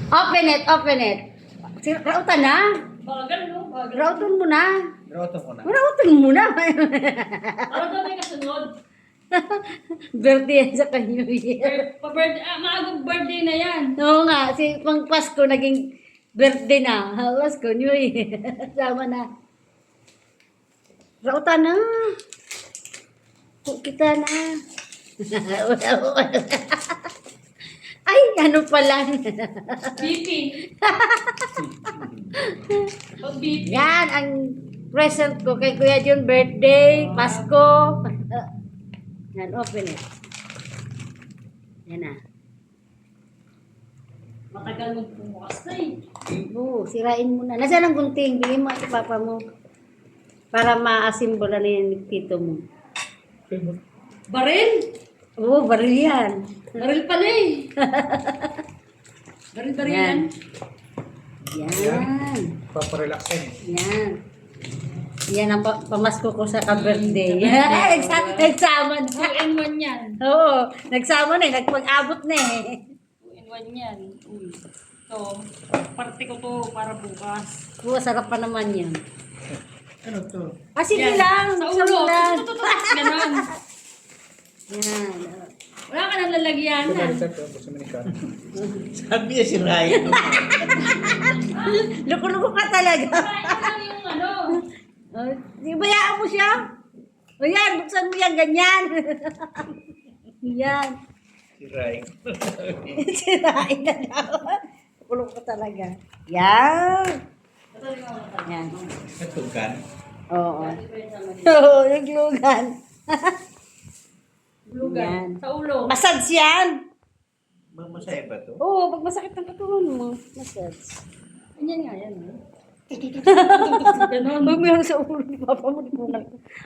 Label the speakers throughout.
Speaker 1: Open it, open it. Rautan na.
Speaker 2: Bagal, no? Bagal.
Speaker 1: Rautan mo na.
Speaker 3: Roto ko na.
Speaker 1: Rautan mo na.
Speaker 2: Ano daw may kasunod?
Speaker 1: Birthday yan sa kanyo.
Speaker 2: Pa-birthday, maagang birthday na yan.
Speaker 1: Oo nga, si pang Pasko naging birthday na. Pasko, New Year. Sama na. Rautan na. Kita na. Ay, ano pala.
Speaker 2: BP. Pag BP.
Speaker 1: Yan, ang present ko kay Kuya Jun, birthday, Pasko. Yan, open it. Yan na.
Speaker 2: Matagal mong pumukas na eh.
Speaker 1: Oo, sirain mo na. Nasaan ang gunting? Bigyan mo at papa mo. Para ma-asimbola na yan ng tito mo.
Speaker 2: Baril?
Speaker 1: Oo, baril yan.
Speaker 2: Baril pala eh. Baril yan.
Speaker 1: Yan.
Speaker 3: Paparelax yan eh.
Speaker 1: Yan. Yan ang pamasko ko sa ka-birthday. Nagsama na.
Speaker 2: 2-in-1 yan.
Speaker 1: Oo, nagsama na eh. Nagpag-abot na eh.
Speaker 2: 2-in-1 yan. Uy. Ito, parte ko to para bukas.
Speaker 1: Oo, sarap pa naman yan.
Speaker 3: Ano to?
Speaker 1: Sige
Speaker 2: Yan.
Speaker 1: lang.
Speaker 2: Sa
Speaker 1: buksan mo
Speaker 2: ulo.
Speaker 1: lang.
Speaker 2: Ganon.
Speaker 1: Yan.
Speaker 2: Wala ka nang lalagyanan.
Speaker 3: Sabi niya si Ryan.
Speaker 1: Luko-luko ka talaga.
Speaker 2: Kaya lang yung ano.
Speaker 1: Bayaan mo siya. O yan, buksan mo yan, ganyan. Yan.
Speaker 3: Si Ryan.
Speaker 1: Sirain na daw. Luko-luko ka talaga. Yan. Yan.
Speaker 3: Natugan.
Speaker 1: Oo. Oo, naglugan.
Speaker 2: Lugan.
Speaker 1: Yan.
Speaker 2: Sa ulo.
Speaker 1: Massage yan.
Speaker 3: Masaya ba to?
Speaker 1: Oo, pag masakit ng katawan mo, massage.
Speaker 2: Ganyan nga yan.
Speaker 1: Ganon. Huwag mo yung sa ulo ni Papa mo.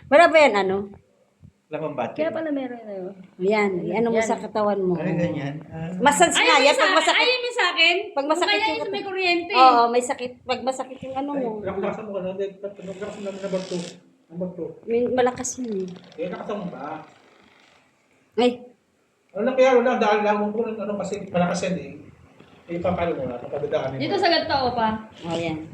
Speaker 1: Wala ba yan, ano?
Speaker 3: Lamang bati.
Speaker 2: Kaya pala meron na yun.
Speaker 1: Yan, ano mo sa katawan mo.
Speaker 3: Ay, ganyan.
Speaker 1: Massage nga yan, pag masakit.
Speaker 2: Ayaw mo sa akin?
Speaker 1: Pag masakit
Speaker 2: Kaya
Speaker 1: yung-
Speaker 2: yung may kuryente.
Speaker 1: Oo, may sakit. Pag masakit yung ano mo.
Speaker 4: Nakakasan mo ka na, nakakasan namin na bagto. Ang bagto.
Speaker 1: Malakas yun eh.
Speaker 4: Nakakasan mo ba?
Speaker 1: Ay,
Speaker 4: Ano na kaya, wala, dahil lang mo kung ano kasi malakas yan eh. Eh, papalo mo na, kapagdaan mo.
Speaker 2: Dito sa ganito pa.
Speaker 1: oh yan.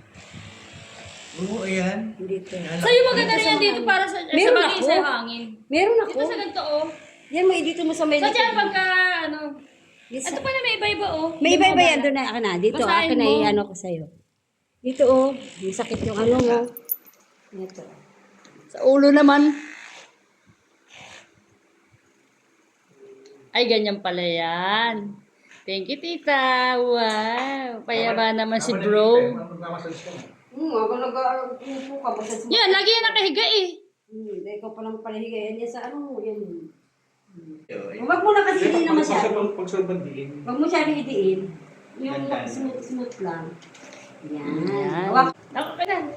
Speaker 3: Oo, ayan.
Speaker 1: Dito.
Speaker 2: Sa'yo maganda rin yan dito para sa
Speaker 1: Meron
Speaker 2: bagay
Speaker 1: ako.
Speaker 2: sa hangin.
Speaker 1: Meron ako.
Speaker 2: Dito sa ganito oh.
Speaker 1: Yan, may dito mo sa may
Speaker 2: Sa
Speaker 1: likod.
Speaker 2: dyan pagka ano.
Speaker 1: Yes,
Speaker 2: Ito pala may iba-iba oh.
Speaker 1: may iba-iba yan doon na ako na. Dito,
Speaker 2: Basahin
Speaker 1: akin na
Speaker 2: mo.
Speaker 1: i-ano ko sa'yo. Dito oh, may sakit yung ano mo. Ito.
Speaker 2: Sa ulo naman. Ay, ganyan pala yan. Thank you, tita. Wow. Payaba naman si bro.
Speaker 4: Magmamassage ka na.
Speaker 1: Habang nag-uupo ka, massage mo.
Speaker 2: Yan, lagi yan nakahiga eh.
Speaker 1: Ikaw pa lang palahiga. Yan sa ano mo, yan. Huwag mo na kasi hindi na masyado.
Speaker 4: Pag sa bandiin.
Speaker 1: Huwag mo siya idiin. Yung
Speaker 3: Ganda.
Speaker 1: smooth lang. Yan.
Speaker 2: Yan.
Speaker 1: Huwag
Speaker 2: Ako ka na.